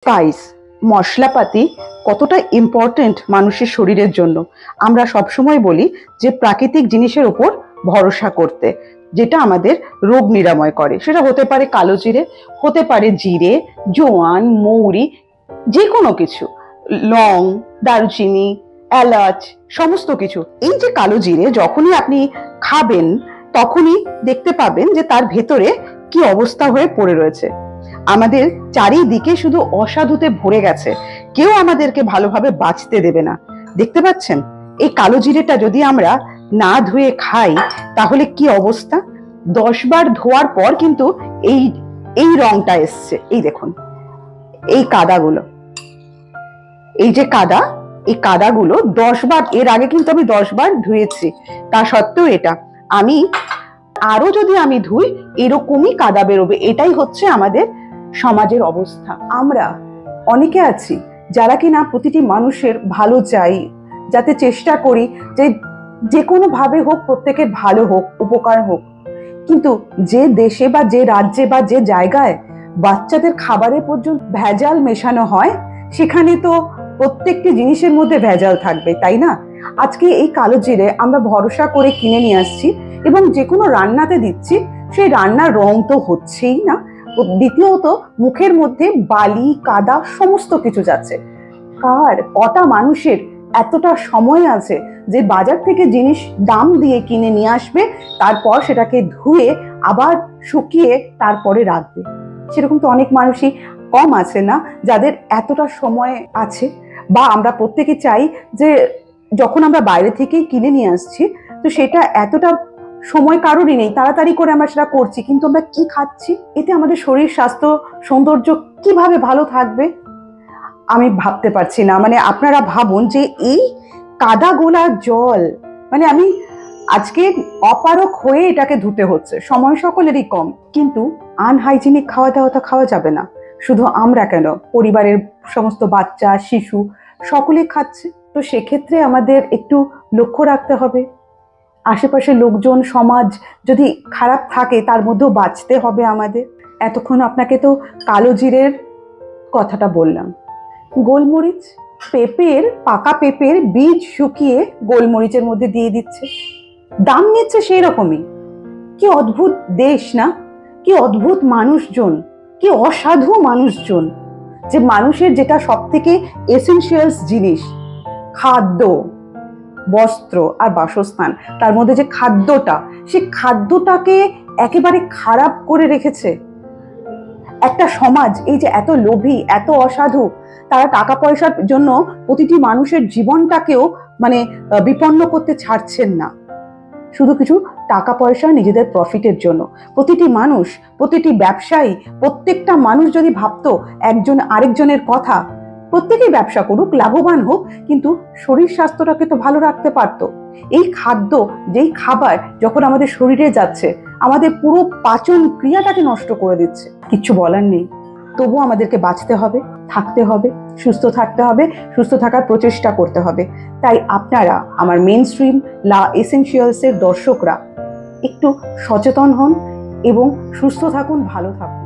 Spice মশলাপাতি কতটা important মানুষের শরীরের জন্য। আমরা সবসময় বলি যে প্রাকৃতিক জিনিসের উপর ভরসা করতে, যেটা আমাদের রোগ নিরাময় করে। সেটা হতে পারে কালো জিরে, হতে পারে জিরে, জোয়ান, মৌরি, যে কোনো কিছু, লং, দারুচিনি, এলাচ, সমস্ত কিছু। এই যে কালো জিরে যখনই আপনি খাবেন তখনই দেখতে পাবেন যে তার ভেতরে কি অবস্থা হয়ে পড়ে রয়েছে। আমাদের চারিদিকে শুধু অসাধুতে ভরে গেছে, কেউ আমাদেরকে ভালোভাবে বাঁচতে দেবে না। দেখতে পাচ্ছেন এই কালো জিরেটা যদি আমরা না ধুয়ে খাই তাহলে কি অবস্থা। 10 বার ধোয়ার পর কিন্তু এই এই রংটা এসছে। এই দেখুন এই কাদাগুলো, এই যে কাদা, এই কাদাগুলো 10 বার, এর আগে কিন্তু আমি 10 বার ধুয়েছি, তা সত্ত্বেও এটা আমি আরো যদি আমি ধুই এরকমই কাদা বেরোবে। এটাই হচ্ছে আমাদের সমাজের অবস্থা। আমরা অনেকে আছি যারা কিনা প্রতিটি মানুষের ভালো চাই, যাতে চেষ্টা করি যে যে কোনো ভাবে হোক প্রত্যেকের ভালো হোক, উপকার হোক। কিন্তু যে দেশে বা যে রাজ্যে বা যে জায়গায় বাচ্চাদের খাবারে পর্যন্ত ভেজাল মেশানো হয়, সেখানে তো প্রত্যেকটি জিনিসের মধ্যে ভেজাল থাকবে, তাই না? আজকে এই কালো জিরে আমরা ভরসা করে কিনে নিয়ে আসছি এবং যে কোনো রান্নাতে দিচ্ছি, সেই রান্নার রং তো হচ্ছেই না, দ্বিতীয়ত মুখের মধ্যে বালি, কাদা সমস্ত কিছু যাচ্ছে। কটা মানুষের এতটা সময় আছে যে বাজার থেকে জিনিস দাম দিয়ে কিনে নিয়ে আসবে, তারপর সেটাকে ধুয়ে আবার শুকিয়ে তারপরে রাখবে? সেরকম তো অনেক মানুষই কম আছে না যাদের এতটা সময় আছে। বা আমরা প্রত্যেকে চাই যে যখন আমরা বাইরে থেকেই কিনে নিয়ে আসছি, তো সেটা এতটা সময় কারোরই নেই, তাড়াতাড়ি করে আমরা সেটা করছি, কিন্তু আমরা কি খাচ্ছি? এতে আমাদের শরীর স্বাস্থ্য সৌন্দর্য কিভাবে ভালো থাকবে আমি ভাবতে পারছি না। মানে আপনারা ভাবুন যে এই কাদা গোলা জল, মানে আমি আজকে অপারক হয়ে এটাকে ধুতে হচ্ছে, সময় সকলেরই কম, কিন্তু আনহাইজিনিক খাওয়া দাওয়া খাওয়া যাবে না। শুধু আমরা কেন, পরিবারের সমস্ত বাচ্চা, শিশু সকলে খাচ্ছে। তো সেক্ষেত্রে আমাদের একটু লক্ষ্য রাখতে হবে। আশেপাশের লোকজন, সমাজ যদি খারাপ থাকে তার মধ্যেও বাঁচতে হবে আমাদের। এতক্ষণ আপনাকে তো কালো জিরের কথাটা বললাম। গোলমরিচ, পাকা পেঁপের বীজ শুকিয়ে গোলমরিচের মধ্যে দিয়ে দিচ্ছে, দাম নিচ্ছে সেই রকমই। কি অদ্ভুত দেশ না, কি অদ্ভুত মানুষজন, কি অসাধু মানুষজন, যে মানুষের যেটা সব থেকে এসেনশিয়ালস জিনিস, খাদ্য, বস্ত্র আর বাসস্থান, তার মধ্যে যে খাদ্যটা, সেই খাদ্যটাকে একেবারে খারাপ করে রেখেছে একটা সমাজ। এই যে এত লোভী, এত অসাধু, তারা টাকা পয়সার জন্য প্রতিটি মানুষের জীবনটাকেও মানে বিপন্ন করতে ছাড়ছেন না, শুধু কিছু টাকা পয়সা নিজেদের প্রফিটের জন্য। প্রতিটি মানুষ, প্রতিটি ব্যবসায়ী, প্রত্যেকটা মানুষ যদি ভাবতো একজন আরেকজনের কথা, প্রত্যেকেই ব্যবসা করুক, লাভবান হোক, কিন্তু শরীর স্বাস্থ্যটাকে তো ভালো রাখতে পারতো। এই খাদ্য, যেই খাবার যখন আমাদের শরীরে যাচ্ছে, আমাদের পুরো পাচন ক্রিয়াটাকে নষ্ট করে দিচ্ছে। কিচ্ছু বলার নেই, তবু আমাদেরকে বাঁচতে হবে, থাকতে হবে, সুস্থ থাকতে হবে, সুস্থ থাকার প্রচেষ্টা করতে হবে। তাই আপনারা, আমার মেইনস্ট্রিম লা এসেনশিয়ালসের দর্শকরা, একটু সচেতন হন এবং সুস্থ থাকুন, ভালো থাকুন।